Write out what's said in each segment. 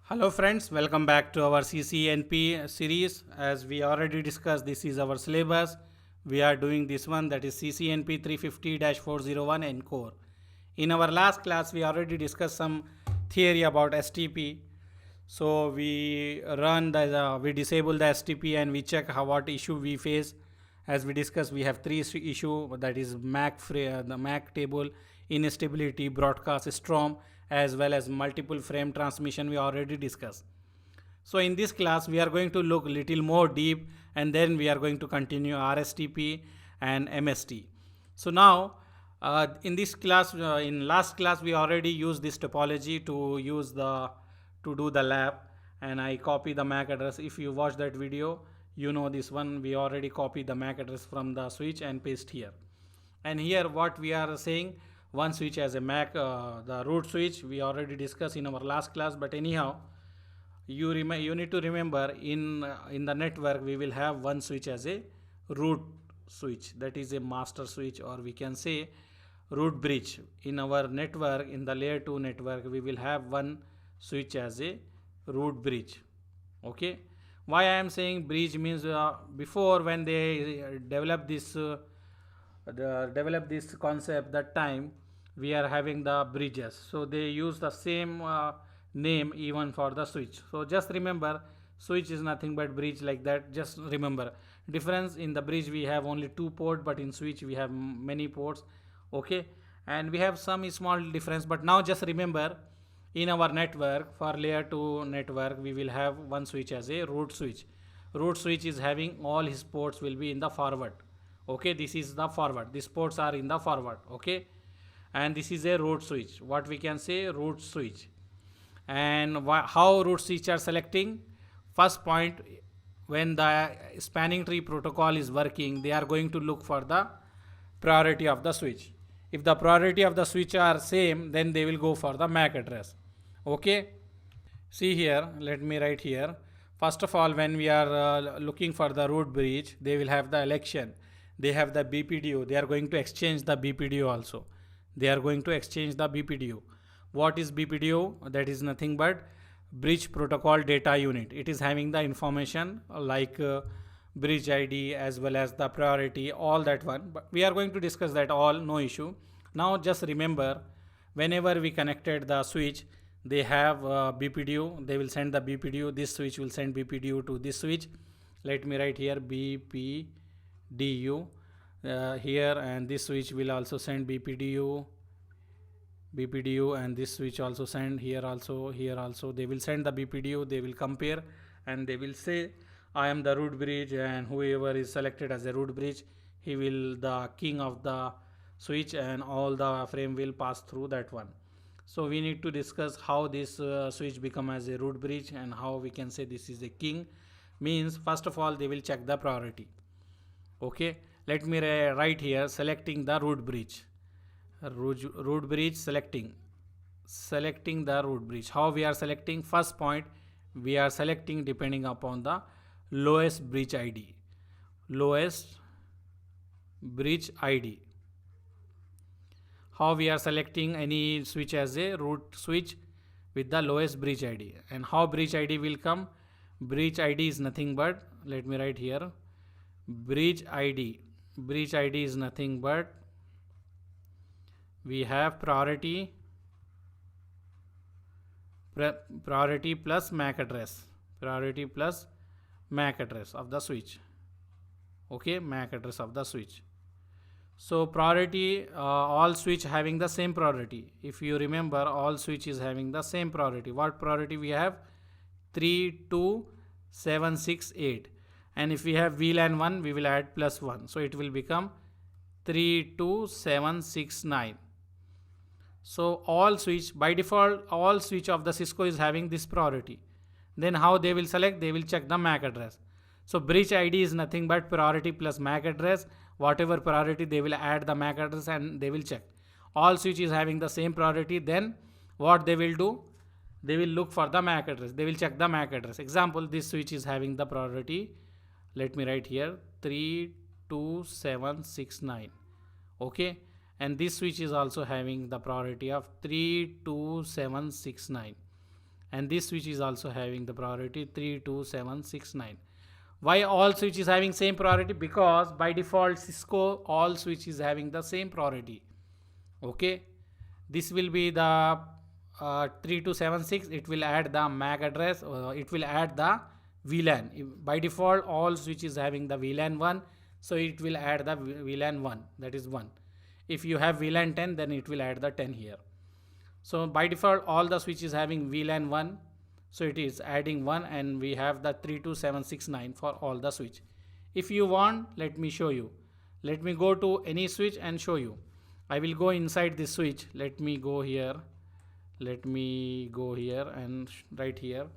Hello friends, welcome back to our CCNP series. As we already discussed, this is our syllabus. We are doing this one, that is CCNP 350-401 and core. In our last class, we already discussed some theory about STP. So we disable the STP and we check what issue we face. As we discussed, we have three issue, that is the MAC table, instability, broadcast storm, as well as multiple frame transmission. We already discussed. So in this class, we are going to look little more deep, and then we are going to continue RSTP and MST. So now, in this class, in last class, we already used this topology to do the lab, and I copy the MAC address. If you watch that video, you know this one. We already copy the MAC address from the switch and paste here. And here, what we are saying, one switch as a MAC, the root switch. We already discussed in our last class, but anyhow, you need to remember in the network we will have one switch as a root switch, that is a master switch, or we can say root bridge. In our network, in the layer 2 network, we will have one switch as a root bridge. Okay, why I am saying bridge means, before when they develop this concept, that time we are having the bridges, so they use the same name even for the switch. So just remember, switch is nothing but bridge, like that. Just remember difference. In the bridge we have only two port, but in switch we have many ports. Okay, and we have some small difference, but now just remember, in our network, for layer 2 network, we will have one switch as a root switch. Root switch is having all his ports will be in the forward. Okay, this is the forward, these ports are in the forward. Okay, and this is a root switch, what we can say, root switch. And how root switch are selecting? First point, when the spanning tree protocol is working, they are going to look for the priority of the switch. If the priority of the switch are same, then they will go for the MAC address. Okay, see here, let me write here. First of all, when we are looking for the root bridge, they will have the election, they have the BPDU, they are going to exchange the BPDU also. They are going to exchange the BPDU. What is BPDU? That is nothing but bridge protocol data unit. It is having the information like bridge ID as well as the priority, all that one. But we are going to discuss that all, no issue. Now just remember, whenever we connected the switch, they have BPDU. They will send the BPDU. This switch will send BPDU to this switch. Let me write here BPDU here, and this switch will also send BPDU, and this switch also send here also, here also. They will send the BPDU. They will compare, and they will say, I am the root bridge, and whoever is selected as a root bridge, he will the king of the switch, and all the frame will pass through that one. So we need to discuss how this switch become as a root bridge, and how we can say this is a king. Means, first of all, they will check the priority. Okay, let me write here, selecting the root bridge. Root bridge, selecting the root bridge. How we are selecting? First point, we are selecting depending upon the lowest bridge ID. Lowest bridge ID. How we are selecting any switch as a root switch? With the lowest bridge ID. And how bridge ID will come? Bridge ID is nothing but, let me write here, bridge ID. Bridge ID is nothing but, we have priority plus MAC address. Priority plus MAC address of the switch. Okay, MAC address of the switch. So priority, all switch having the same priority. If you remember, all switch is having the same priority. What priority we have? 3, 2, 7, 6, 8. And if we have VLAN 1, we will add plus 1. So it will become 3, 2, 7, 6, 9. So all switch, by default, all switch of the Cisco is having this priority. Then how they will select? They will check the MAC address. So bridge ID is nothing but priority plus MAC address. Whatever priority, they will add the MAC address and they will check. All switch is having the same priority. Then what they will do? They will look for the MAC address. They will check the MAC address. Example, this switch is having the priority. Let me write here 3, 2, 7, 6, 9. Okay, and this switch is also having the priority of 3, 2, 7, 6, 9. and this switch is also having the priority 32769. Why all switch is having same priority? Because by default Cisco all switch is having the same priority. Okay, this will be the 3276. It will add the MAC address, it will add the VLAN. By default all switch is having the VLAN 1, so it will add the VLAN 1, that is 1. If you have VLAN 10, then it will add the 10 here. So by default all the switch is having VLAN 1, so it is adding 1, and we have the 32769 for all the switch. If you want, let me show you. Let me go to any switch and show you. I will go inside this switch. Let me go here and right here.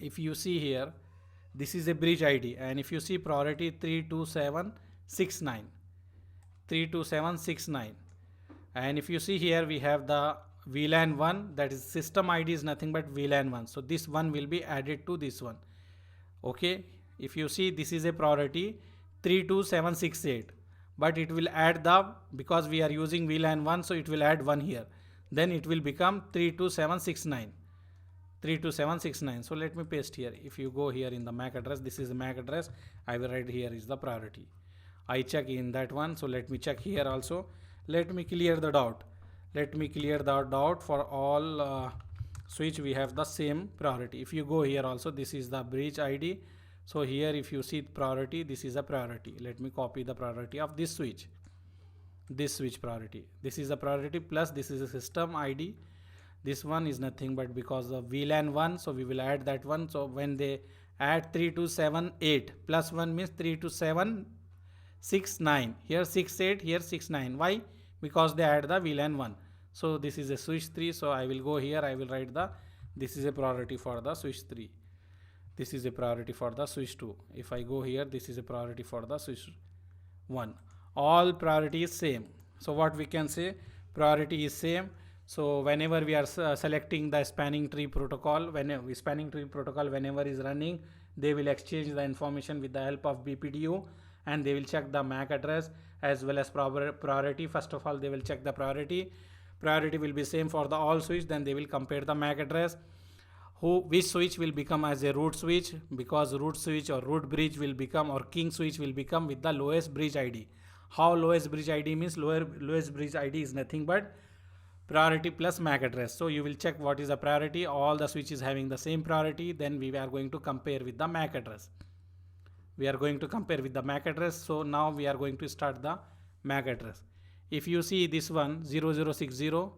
If you see here, this is a bridge ID, and if you see priority 32769, and if you see here we have the VLAN 1, that is system ID is nothing but VLAN 1, so this one will be added to this one. Okay, if you see this is a priority 32768, but it will add the, because we are using VLAN 1, so it will add 1 here, then it will become 32769. So let me paste here. If you go here in the MAC address, this is the MAC address, I will write here is the priority. I check in that one, so let me check here also. Let me clear the doubt. For all switch we have the same priority. If you go here also, this is the bridge ID. So here if you see priority, this is a priority. Let me copy the priority of this switch priority. This is a priority plus this is a system ID. This one is nothing but because of VLAN 1, so we will add that one. So when they add 3278 plus 1 means 32769, here 68, here 69. Why? Because they add the VLAN 1. So this is a switch 3, so I will go here, I will write this is a priority for the switch 3, this is a priority for the switch 2. If I go here, this is a priority for the switch 1. All priority is same. So what we can say, priority is same. So whenever we are selecting the spanning tree protocol, whenever is running, they will exchange the information with the help of BPDU, and they will check the MAC address as well as priority. First of all, they will check the priority. Priority will be same for the all switch. Then they will compare the MAC address. Which switch will become as a root switch, because root switch or root bridge will become, or king switch will become with the lowest bridge ID. How lowest bridge ID means? Lowest bridge ID is nothing but priority plus MAC address. So you will check what is the priority. All the switches having the same priority. Then we are going to compare with the MAC address. So now we are going to start the MAC address. If you see this one 0060,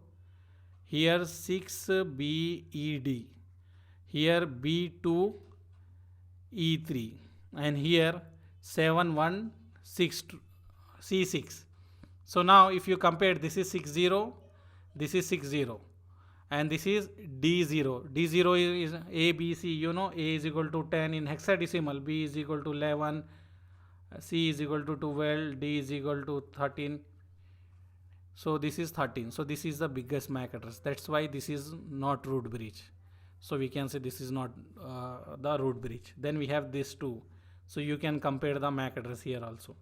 here 6BED, here B2E3, and here 71C6. So now if you compare, this is 60, this is 60, and this is D0. D0 is A, B, C. You know, A is equal to 10 in hexadecimal, B is equal to 11, C is equal to 12, D is equal to 13. So this is 13. So this is the biggest MAC address. That's why this is not root bridge. So we can say this is not the root bridge. Then we have this two. So you can compare the MAC address here also.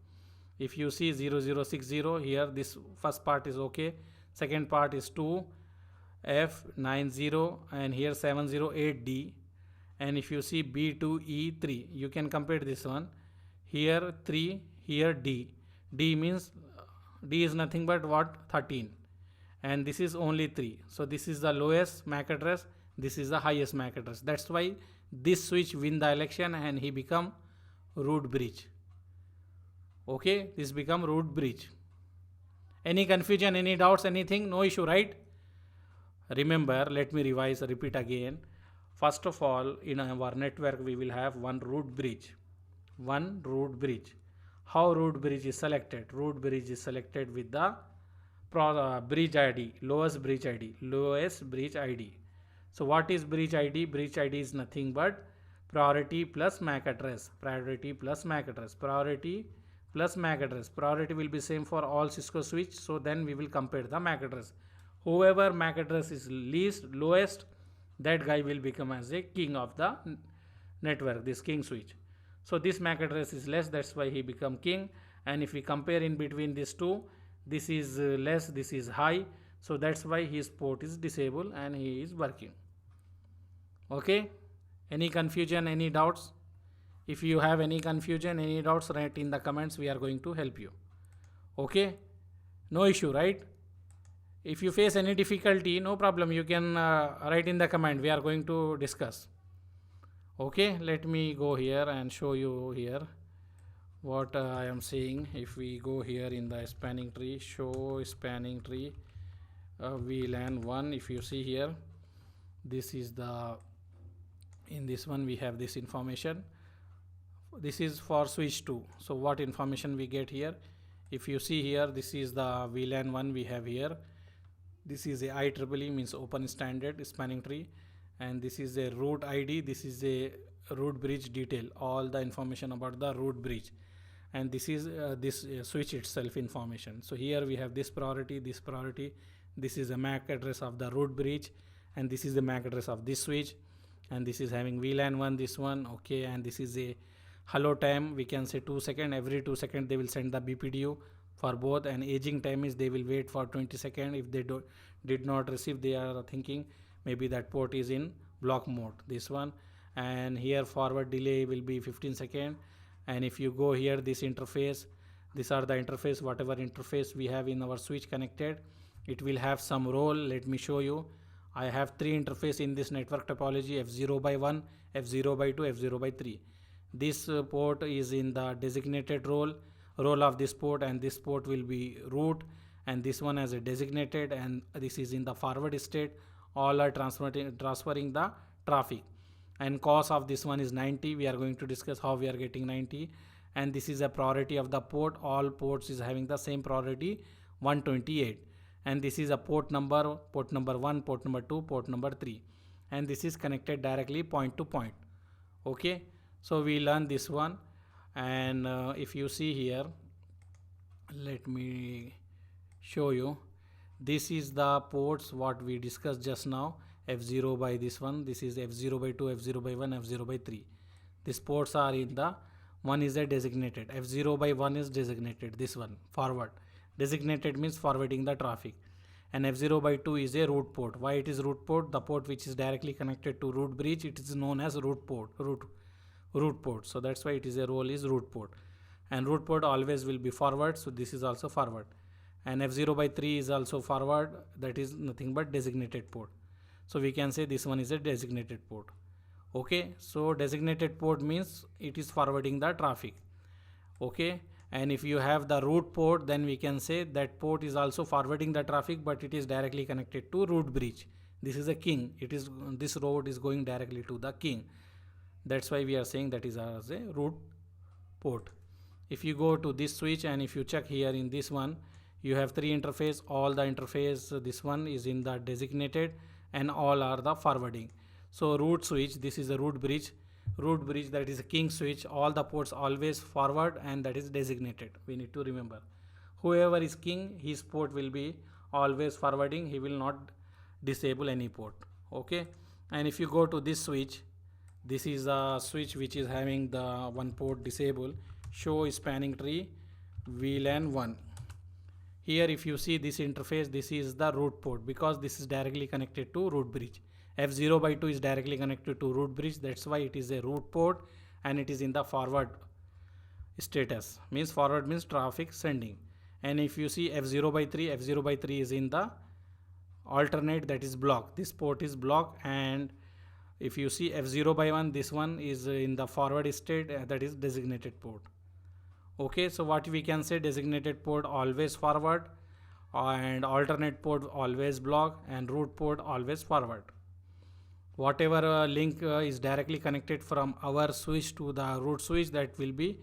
If you see 0060, here this first part is okay. Second part is 2F90, and here 708D. And if you see B2E3, you can compare this one. Here 3, here D. D means D is nothing but what? 13. And this is only 3. So this is the lowest MAC address. This is the highest MAC address. That's why this switch win the election and he become root bridge. Okay, this become root bridge. Any confusion, any doubts, anything? No issue, right? Remember, let me repeat again. First of all, in our network, we will have one root bridge. How root bridge is selected? Root bridge is selected with the bridge ID, lowest bridge ID. So what is bridge ID? Bridge ID is nothing but priority plus MAC address. Priority will be same for all Cisco switch. So then we will compare the MAC address. Whoever MAC address is lowest, that guy will become as a king of the network, this king switch. So this MAC address is less, that's why he become king. And if we compare in between these two, this is less, this is high. So that's why his port is disabled and he is working. Okay, any confusion, any doubts? If you have any confusion, any doubts, write in the comments, we are going to help you. Okay, no issue, right? If you face any difficulty, no problem, you can write in the comment, we are going to discuss. Okay, let me go here and show you here what I am saying. If we go here in the spanning tree, show spanning tree, VLAN 1, if you see here, this is the, in this one we have this information. This is for switch 2. So what information we get here? If you see here, this is the VLAN 1 we have here. This is a IEEE, means open standard spanning tree, and this is a root ID. This is a root bridge detail, all the information about the root bridge, and this is this switch itself information. So here we have this priority, this priority. This is the MAC address of the root bridge, and this is the MAC address of this switch, and this is having VLAN 1, this one. Okay, and this is a hello time, we can say 2 seconds. Every 2 seconds they will send the BPDU for both, and aging time is they will wait for 20 seconds. If they did not receive, they are thinking maybe that port is in block mode, this one. And here forward delay will be 15 seconds. And if you go here, this interface, these are the interface, whatever interface we have in our switch connected, it will have some role. Let me show you. I have 3 interface in this network topology: F0 by 1, F0 by 2, F0 by 3. This port is in the designated role of this port, and this port will be root, and this one as a designated, and this is in the forward state. All are transferring the traffic, and cost of this one is 90. We are going to discuss how we are getting 90. And this is a priority of the port. All ports is having the same priority, 128. And this is a port number 1, port number 2, port number 3, and this is connected directly point to point. Okay, so we learn this one. And if you see here, let me show you, this is the ports what we discussed just now. F0 by this one, this is F0 by 2, F0 by 1, F0 by 3. These ports are in the, one is a designated, F0 by 1 is designated, this one forward. Designated means forwarding the traffic. And F0 by 2 is a root port. Why it is root port? The port which is directly connected to root bridge, it is known as root port, root port. So that's why it is a role is root port. And root port always will be forward, so this is also forward. And F0 by 3 is also forward, that is nothing but designated port. So we can say this one is a designated port. Okay, so designated port means it is forwarding the traffic. Okay, and if you have the root port, then we can say that port is also forwarding the traffic, but it is directly connected to root bridge. This is a king, it is, this road is going directly to the king. That's why we are saying that is as a root port. If you go to this switch, and if you check here in this one, you have 3 interface. All the interface, this one is in the designated, and all are the forwarding. So root switch, this is a root bridge, that is a king switch. All the ports always forward, and that is designated. We need to remember, whoever is king, his port will be always forwarding, he will not disable any port. Okay, and if you go to this switch, this is a switch which is having the one port disable, show spanning tree VLAN 1. Here if you see this interface, this is the root port, because this is directly connected to root bridge. F0 by 2 is directly connected to root bridge, that's why it is a root port, and it is in the forward status, means forward means traffic sending. And if you see F0 by 3, F0 by 3 is in the alternate, that is block, this port is block. And if you see F0 by 1, this one is in the forward state, that is designated port. Okay, so what we can say, designated port always forward, and alternate port always block, and root port always forward. Whatever link is directly connected from our switch to the root switch, that will be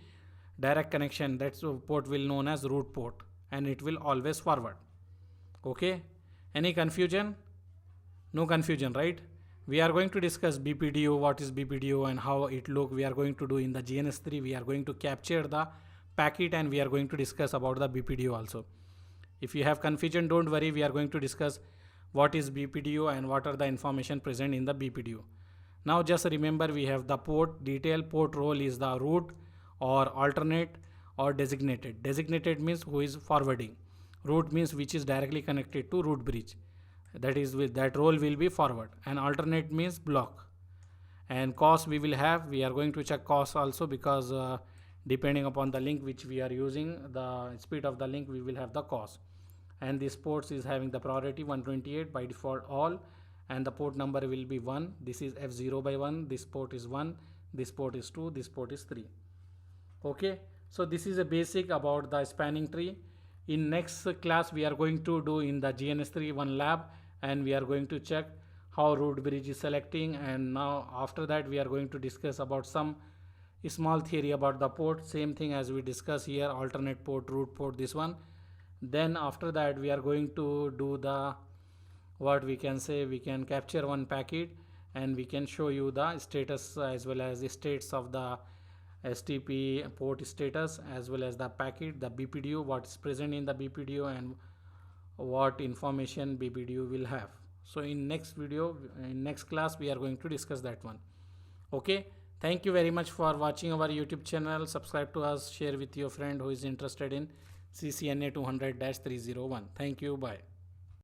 direct connection, that's port will known as root port, and it will always forward. Okay, any confusion? No confusion, right? We are going to discuss BPDU, what is BPDU and how it look. We are going to do in the GNS3, we are going to capture the packet, and we are going to discuss about the BPDU also. If you have confusion, don't worry, we are going to discuss what is BPDU and what are the information present in the BPDU. Now just remember, we have the port detail. Port role is the root or alternate or designated. Designated means who is forwarding. Root means which is directly connected to root bridge. That is, with that role will be forward. And alternate means block. And COS we will have, we are going to check COS also, because depending upon the link which we are using, the speed of the link, we will have the COS. And this ports is having the priority 128 by default all, and the port number will be 1. This is F0 by 1, this port is 1, this port is 2, this port is 3. Okay, so this is a basic about the spanning tree. In next class we are going to do in the GNS3 one lab, and we are going to check how root bridge is selecting. And now after that we are going to discuss about some small theory about the port, same thing as we discuss here, alternate port, root port, this one. Then after that we are going to do the, what we can say, we can capture one packet and we can show you the status as well as the states of the STP port status, as well as the packet, the BPDU, what is present in the BPDU and what information BPDU will have. So in next video, in next class, we are going to discuss that one. Okay, thank you very much for watching our YouTube channel. Subscribe to us, share with your friend who is interested in CCNA 200-301. Thank you, bye.